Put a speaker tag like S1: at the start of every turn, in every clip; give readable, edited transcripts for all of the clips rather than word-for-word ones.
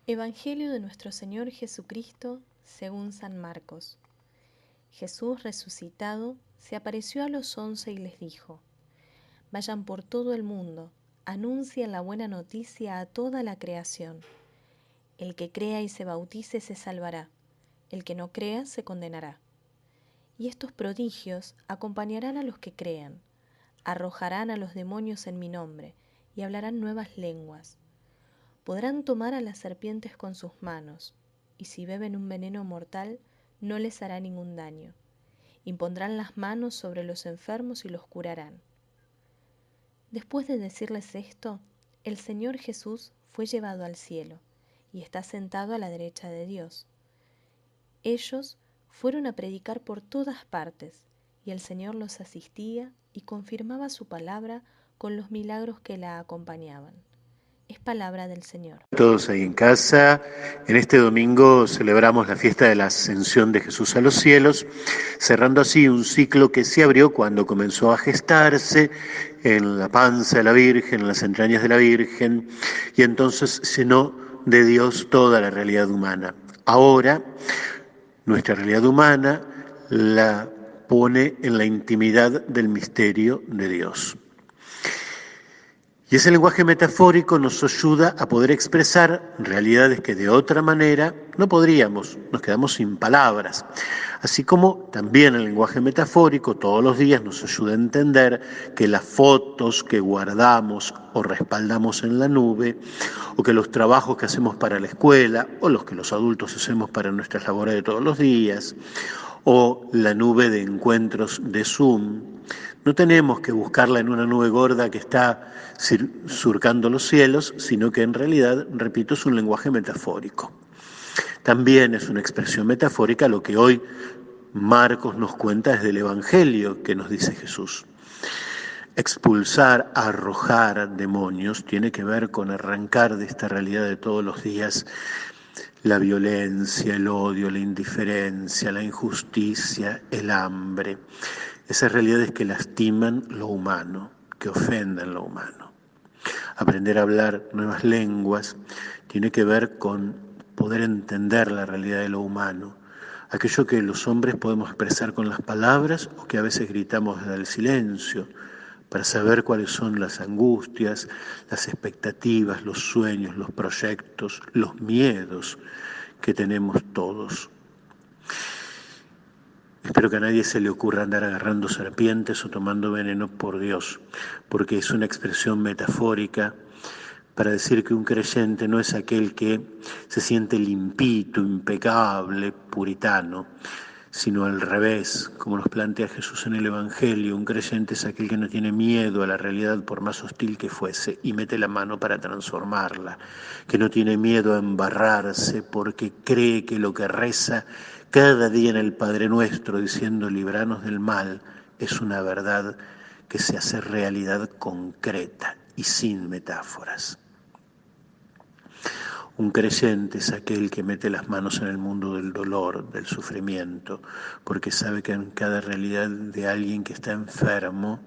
S1: Evangelio de nuestro Señor Jesucristo según San Marcos. Jesús resucitado se apareció a los 11 y les dijo: Vayan por todo el mundo, anuncien la buena noticia a toda la creación. El que crea y se bautice se salvará, el que no crea se condenará. Y estos prodigios acompañarán a los que crean: arrojarán a los demonios en mi nombre y hablarán nuevas lenguas. Podrán tomar a las serpientes con sus manos, y si beben un veneno mortal, no les hará ningún daño. Impondrán las manos sobre los enfermos y los curarán. Después de decirles esto, el Señor Jesús fue llevado al cielo, y está sentado a la derecha de Dios. Ellos fueron a predicar por todas partes, y el Señor los asistía y confirmaba su palabra con los milagros que la acompañaban. Es palabra del Señor.
S2: Todos ahí en casa, en este domingo celebramos la fiesta de la Ascensión de Jesús a los cielos, cerrando así un ciclo que se abrió cuando comenzó a gestarse en la panza de la Virgen, en las entrañas de la Virgen, y entonces llenó de Dios toda la realidad humana. Ahora, nuestra realidad humana la pone en la intimidad del misterio de Dios. Y ese lenguaje metafórico nos ayuda a poder expresar realidades que de otra manera no podríamos, nos quedamos sin palabras. Así como también el lenguaje metafórico todos los días nos ayuda a entender que las fotos que guardamos o respaldamos en la nube, o que los trabajos que hacemos para la escuela, o los que los adultos hacemos para nuestras labores de todos los días, o la nube de encuentros de Zoom, no tenemos que buscarla en una nube gorda que está surcando los cielos, sino que en realidad, repito, es un lenguaje metafórico. También es una expresión metafórica lo que hoy Marcos nos cuenta desde el Evangelio que nos dice Jesús. Expulsar, arrojar demonios tiene que ver con arrancar de esta realidad de todos los días la violencia, el odio, la indiferencia, la injusticia, el hambre. Esas realidades que lastiman lo humano, que ofenden lo humano. Aprender a hablar nuevas lenguas tiene que ver con poder entender la realidad de lo humano, aquello que los hombres podemos expresar con las palabras o que a veces gritamos desde el silencio, para saber cuáles son las angustias, las expectativas, los sueños, los proyectos, los miedos que tenemos todos. Espero que a nadie se le ocurra andar agarrando serpientes o tomando veneno, por Dios, porque es una expresión metafórica para decir que un creyente no es aquel que se siente limpito, impecable, puritano, sino al revés, como nos plantea Jesús en el Evangelio. Un creyente es aquel que no tiene miedo a la realidad por más hostil que fuese y mete la mano para transformarla, que no tiene miedo a embarrarse porque cree que lo que reza cada día en el Padre Nuestro diciendo líbranos del mal es una verdad que se hace realidad concreta y sin metáforas. Un creyente es aquel que mete las manos en el mundo del dolor, del sufrimiento, porque sabe que en cada realidad de alguien que está enfermo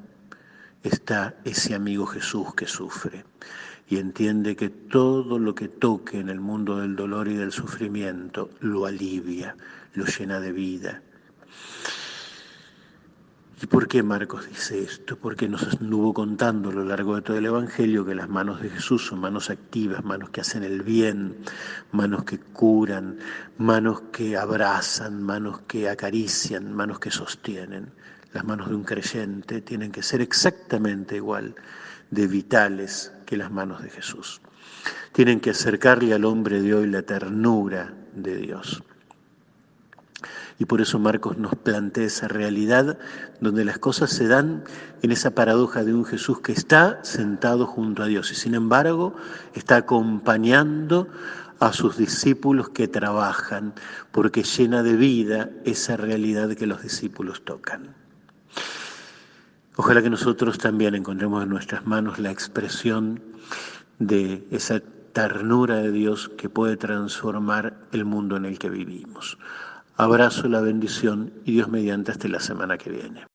S2: está ese amigo Jesús que sufre y entiende que todo lo que toque en el mundo del dolor y del sufrimiento lo alivia, lo llena de vida. ¿Y por qué Marcos dice esto? Porque nos anduvo contando a lo largo de todo el Evangelio que las manos de Jesús son manos activas, manos que hacen el bien, manos que curan, manos que abrazan, manos que acarician, manos que sostienen. Las manos de un creyente tienen que ser exactamente igual de vitales que las manos de Jesús. Tienen que acercarle al hombre de hoy la ternura de Dios. Y por eso Marcos nos plantea esa realidad donde las cosas se dan en esa paradoja de un Jesús que está sentado junto a Dios y sin embargo está acompañando a sus discípulos que trabajan porque llena de vida esa realidad que los discípulos tocan. Ojalá que nosotros también encontremos en nuestras manos la expresión de esa ternura de Dios que puede transformar el mundo en el que vivimos. Abrazo la bendición y Dios mediante hasta la semana que viene.